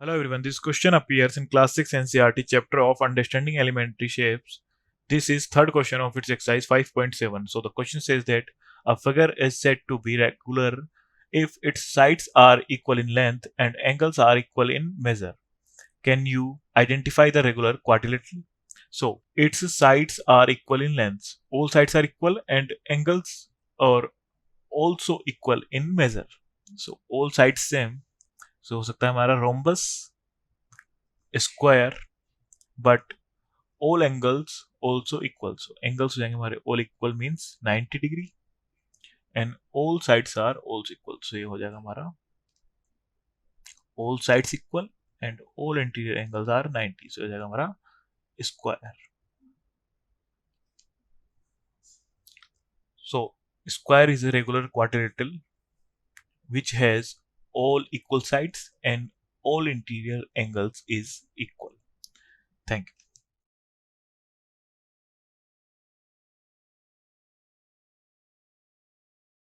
Hello everyone, this question appears in Class 6 NCERT chapter of Understanding Elementary Shapes. This is third question of its exercise 5.7. So the question says that a figure is said to be regular if its sides are equal in length and angles are equal in measure. Can you identify the regular quadrilateral? So its sides are equal in length, all sides are equal and angles are also equal in measure. So all sides same. So हो सकता है हमारा rhombus square but all angles also equal. So angles हो जाएंगे हमारे all equal means 90 degree and all sides are also equal. So ये हो जाएगा हमारा all sides equal and all interior angles are 90. So ये हो जाएगा हमारा square. So square is a regular quadrilateral which has all equal sides and all interior angles is equal. Thank you.